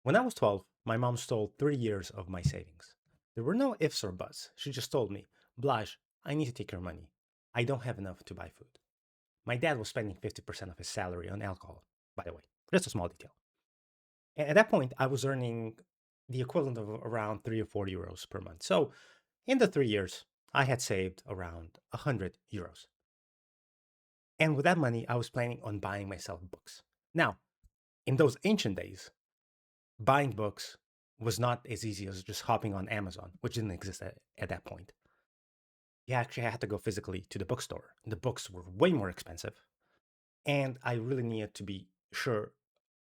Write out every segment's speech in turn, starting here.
When I was 12, my mom stole 3 years of my savings. There were no ifs or buts. She just told me, Blaj, I need to take your money. I don't have enough to buy food. My dad was spending 50% of his salary on alcohol, by the way. Just a small detail. And at that point, I was earning the equivalent of around 3 or 4 euros per month. So in the 3 years, I had saved around 100 euros. And with that money, I was planning on buying myself books. Now, in those ancient days, buying books was not as easy as just hopping on Amazon, which didn't exist at that point. You actually had to go physically to the bookstore. The books were way more expensive. And I really needed to be sure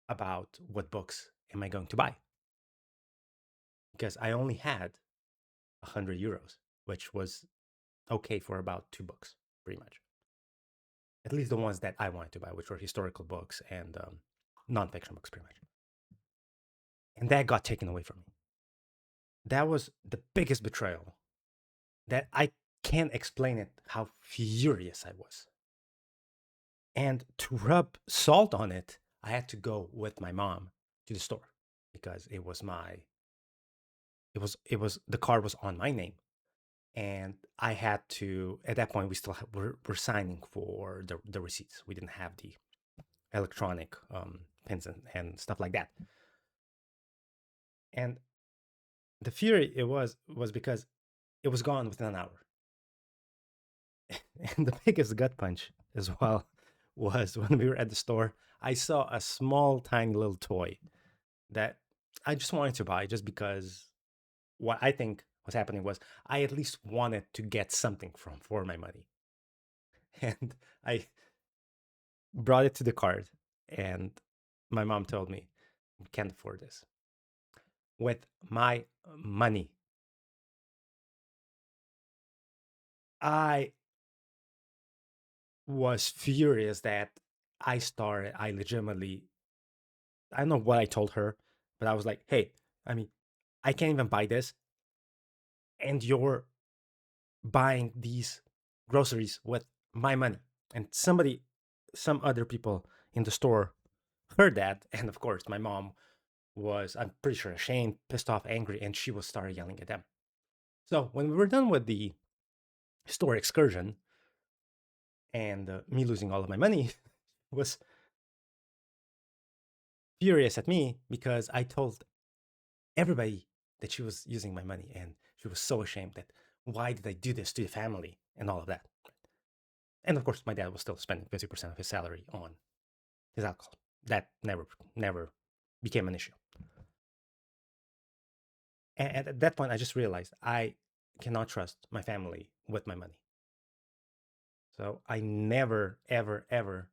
about what books am I going to buy because I only had 100 euros, which was okay for about two books, pretty much. At least the ones that I wanted to buy, which were historical books and nonfiction books, pretty much. And that got taken away from me. That was the biggest betrayal that I can't explain it how furious I was. And to rub salt on it, I had to go with my mom to the store because it was the card was on my name. And I had to, at that point, we still were signing for the receipts. We didn't have the electronic pins and stuff like that. And the fury it was because it was gone within an hour. And the biggest gut punch as well was when we were at the store. I saw a small, tiny little toy that I just wanted to buy just because what I think was happening was I at least wanted to get something from for my money. And I brought it to the card, and my mom told me, "We can't afford this." With my money, I was furious that I legitimately, I don't know what I told her, but I was like, hey, I mean, I can't even buy this. And you're buying these groceries with my money. And some other people in the store heard that. And of course, my mom was, I'm pretty sure, ashamed, pissed off, angry, and she was started yelling at them. So when we were done with the store excursion and me losing all of my money, was furious at me because I told everybody that she was using my money, and she was so ashamed that why did I do this to the family and all of that. And of course, my dad was still spending 50% of his salary on his alcohol. That never became an issue. And at that point, I just realized I cannot trust my family with my money. So I never, ever, ever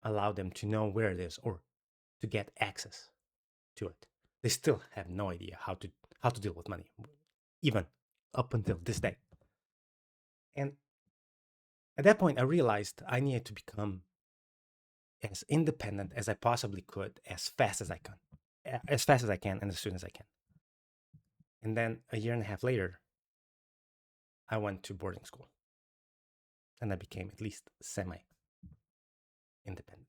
allow them to know where it is or to get access to it. They still have no idea how to deal with money, even up until this day. And at that point, I realized I needed to become as independent as I possibly could, as fast as I can, and as soon as I can. And then a year and a half later, I went to boarding school, and I became at least semi independent.